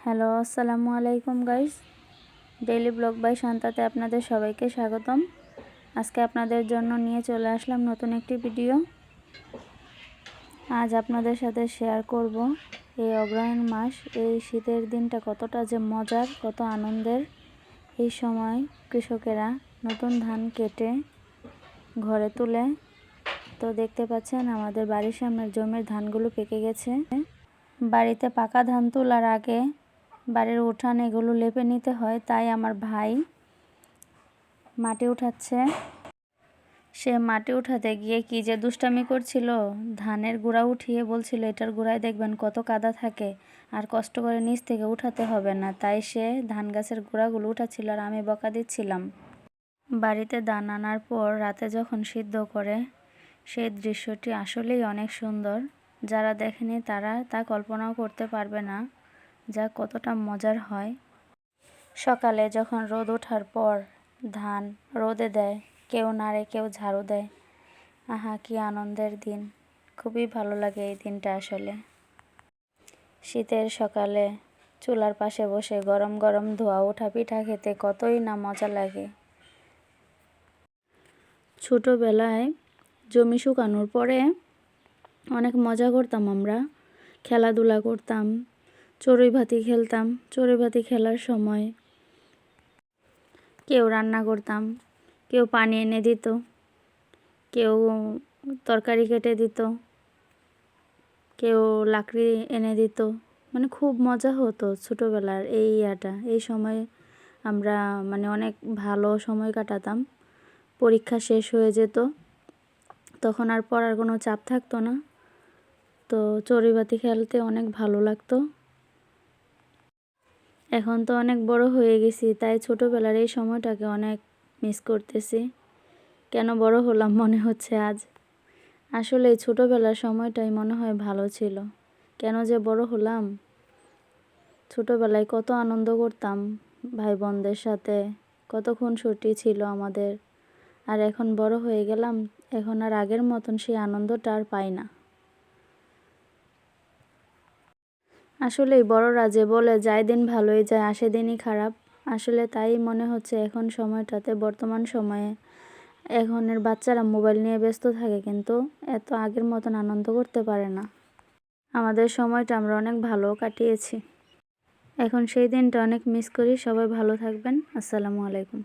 Hello, আসসালামু আলাইকুম guys. Daily blog by শান্তাতে আপনাদের সবাইকে স্বাগতম। আজকে আপনাদের জন্য নিয়ে চলে আসলাম নতুন একটি ভিডিও। আজ আপনাদের সাথে শেয়ার করব এই অগ্রহায়ণ মাস, এই শীতের দিনটা কতটা যে মজার, কত আনন্দের। এই সময় কৃষকেরা নতুন ধান কেটে ঘরে তুলে, তো দেখতে পাচ্ছেন আমাদের বাড়ির সামনের জমির ধানগুলো পেকে গেছে। বাড়িতে পাকা ধান তোলার আগে বাড়ির উঠান এগুলো লেপে নিতে হয়, তাই আমার ভাই মাটি উঠাচ্ছে। সে মাটি উঠাতে গিয়ে কি যে দুষ্টামি করছিল, ধানের গুঁড়া উঠিয়ে বলছিল এটার গুঁড়ায় দেখবেন কত কাদা থাকে, আর কষ্ট করে নিচ থেকে উঠাতে হবে না। তাই সে ধান গাছের গুঁড়াগুলো উঠাচ্ছিল আর আমি বকা দিচ্ছিলাম। বাড়িতে ধান আনার পর রাতে যখন সিদ্ধ করে, সেই দৃশ্যটি আসলেই অনেক সুন্দর। যারা দেখেনি তারা তা কল্পনাও করতে পারবে না যা কতটা মজার হয়। সকালে যখন রোদ ওঠার পর ধান রোদে দেয়, কেউ নাড়ে কেউ ঝাড়ু দেয়, আহা কি আনন্দের দিন। খুবই ভালো লাগে এই দিনটা আসলে। শীতের সকালে চুলার পাশে বসে গরম গরম ধোয়া ওঠা পিঠা খেতে কতই না মজা লাগে। ছোটোবেলায় জমি শুকানোর পরে অনেক মজা করতাম আমরা, খেলাধুলা করতাম, চড়ুই ভাতি খেলতাম। চড়ুই ভাতি খেলার সময় কেউ রান্না করতাম, কেউ পানি এনে দিত, কেউ তরকারি কেটে দিত, কেউ লাকড়ি এনে দিত। মানে খুব মজা হতো ছোটোবেলার এই সময় আমরা অনেক ভালো সময় কাটাতাম। পরীক্ষা শেষ হয়ে যেত, তখন আর পড়ার কোনো চাপ থাকতো না, তো চড়ুই ভাতি খেলতে অনেক ভালো লাগতো। এখন তো অনেক বড় হয়ে গেছি, তাই ছোটোবেলার এই সময়টাকে অনেক মিস করতেছি। কেন বড় হলাম মনে হচ্ছে আজ। আসলে এই ছোটোবেলার সময়টাই মনে হয় ভালো ছিল। কেন যে বড় হলাম। ছোটোবেলায় কত আনন্দ করতাম ভাই বোনদের সাথে, কত খুনসুটি ছিল আমাদের। আর এখন বড় হয়ে গেলাম, এখন আর আগের মতন সেই আনন্দটা আর পাই না। আসলেই বড়রা যে বলে যায় দিন ভালোই যায় আসে দিনই খারাপ, আসলে তাই মনে হচ্ছে এখন সময়টাতে। বর্তমান সময়ে এখনের বাচ্চারা মোবাইল নিয়ে ব্যস্ত থাকে, কিন্তু এত আগের মতন আনন্দ করতে পারে না। আমাদের সময়টা আমরা অনেক ভালো কাটিয়েছি। এখন সেই দিনটা অনেক মিস করি। সবাই ভালো থাকবেন। আসসালামু আলাইকুম।